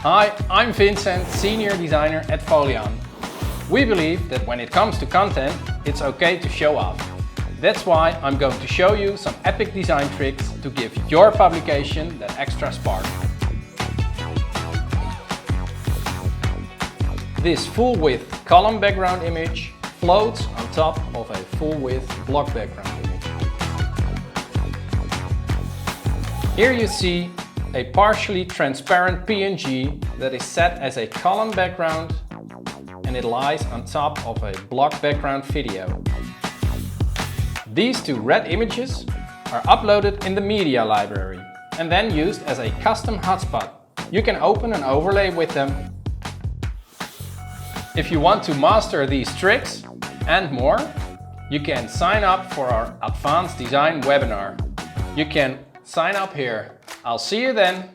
Hi, I'm Vincent, Senior Designer at Foleon. We believe that when it comes to content, it's okay to show off. That's why I'm going to show you some epic design tricks to give your publication that extra spark. This full-width column background image floats on top of a full-width block background image. Here you see a partially transparent PNG that is set as a column background and it lies on top of a block background video. These two red images are uploaded in the media library and then used as a custom hotspot. You can open an overlay with them. If you want to master these tricks and more, you can sign up for our Advanced Design webinar. You can sign up here. I'll see you then.